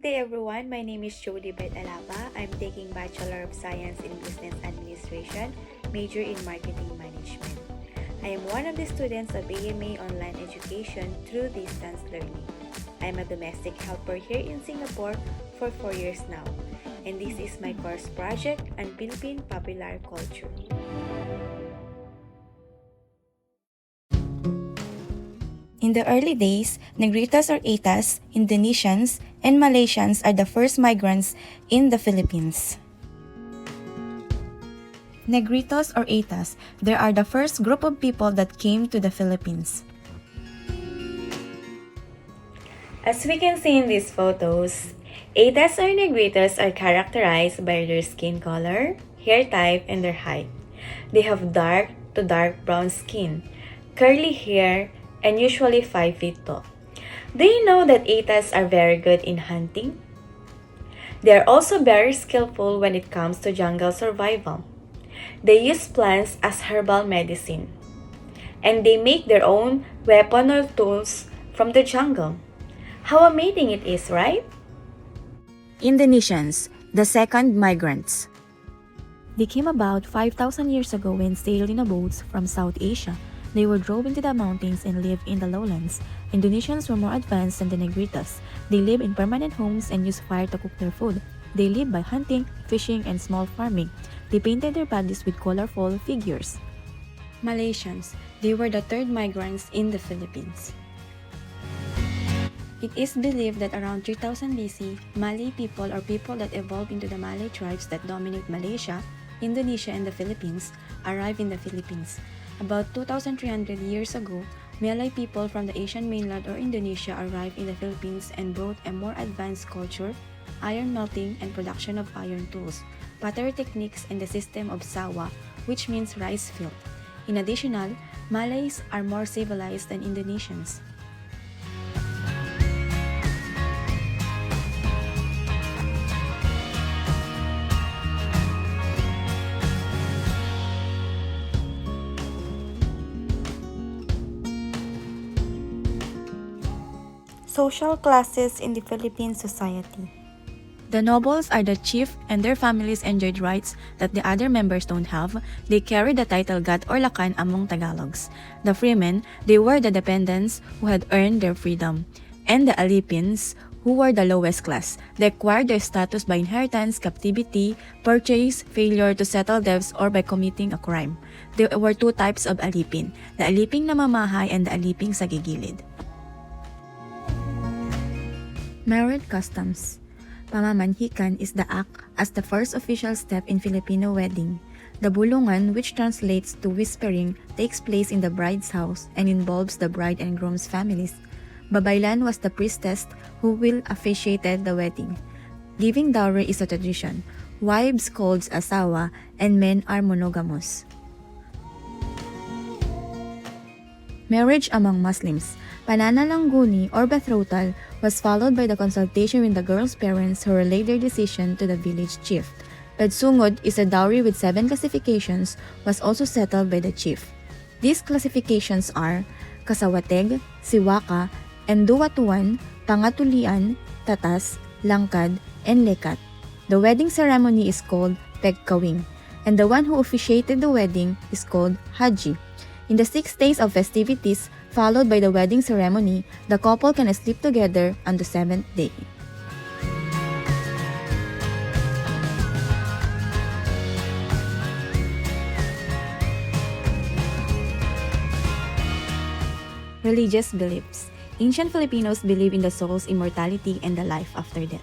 Good day everyone, my name is Jody Alaba. I'm taking Bachelor of Science in Business Administration, major in Marketing Management. I am one of the students of AMA Online Education through distance learning. I'm a domestic helper here in Singapore for 4 years now, and this is my course project on Philippine popular culture. In the early days, Negritos or Atas, Indonesians, and Malaysians are the first migrants in the Philippines. Negritos or Atas, they are the first group of people that came to the Philippines. As we can see in these photos, Atas or Negritos are characterized by their skin color, hair type, and their height. They have dark to dark brown skin, curly hair, and usually 5 feet tall. Do you know that Atas are very good in hunting? They are also very skillful when it comes to jungle survival. They use plants as herbal medicine, and they make their own weapon or tools from the jungle. How amazing it is, right? Indonesians, the second migrants. They came about 5,000 years ago when sailing in boats from South Asia. They were drove into the mountains and lived in the lowlands. Indonesians were more advanced than the Negritos. They live in permanent homes and use fire to cook their food. They live by hunting, fishing, and small farming. They painted their bodies with colorful figures. Malaysians, they were the third migrants in the Philippines. It is believed that around 3000 BC, Malay people or people that evolved into the Malay tribes that dominate Malaysia, Indonesia, and the Philippines arrived in the Philippines. About 2,300 years ago, Malay people from the Asian mainland or Indonesia arrived in the Philippines and brought a more advanced culture, iron melting and production of iron tools, pottery techniques, and the system of sawa, which means rice field. In addition, Malays are more civilized than Indonesians. Social classes in the Philippine society. The nobles are the chief and their families enjoyed rights that the other members don't have. They carry the title Gat or Lakan among Tagalogs. The freemen, they were the dependents who had earned their freedom. And the Alipins, who were the lowest class. They acquired their status by inheritance, captivity, purchase, failure to settle debts, or by committing a crime. There were two types of Alipin, the Aliping namamahay and the Aliping sa gigilid. Marriage customs. Pamamanhikan is the act as the first official step in Filipino wedding. The bulungan, which translates to whispering, takes place in the bride's house and involves the bride and groom's families. Babaylan was the priestess who will officiated the wedding. Giving dowry is a tradition. Wives called asawa and men are monogamous. Marriage among Muslims. Pananalangguni or betrothal was followed by the consultation with the girl's parents who relayed their decision to the village chief. Pedsungod is a dowry with 7 classifications was also settled by the chief. These classifications are kasawateg, siwaka, enduwatuan, pangatulian, tatas, langkad, and lekat. The wedding ceremony is called pegkawing, and the one who officiated the wedding is called haji. In the 6 days of festivities, followed by the wedding ceremony, the couple can sleep together on the 7th day. Religious beliefs. Ancient Filipinos believe in the soul's immortality and the life after death.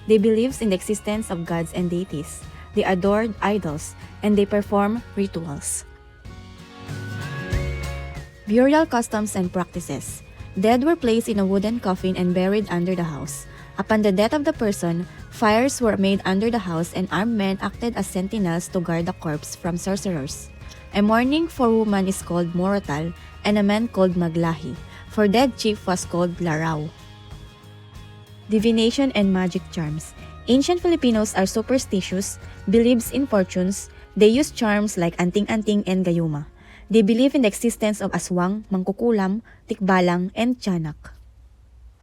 They believe in the existence of gods and deities. They adored idols, and they perform rituals. Burial customs and practices. Dead were placed in a wooden coffin and buried under the house. Upon the death of the person, fires were made under the house and armed men acted as sentinels to guard the corpse from sorcerers. A mourning for woman is called morotal and a man called maglahi. For dead chief was called laraw. Divination and magic charms. Ancient Filipinos are superstitious, believes in fortunes. They use charms like anting-anting and gayuma. They believe in the existence of aswang, mangkukulam, tikbalang, and tiyanak.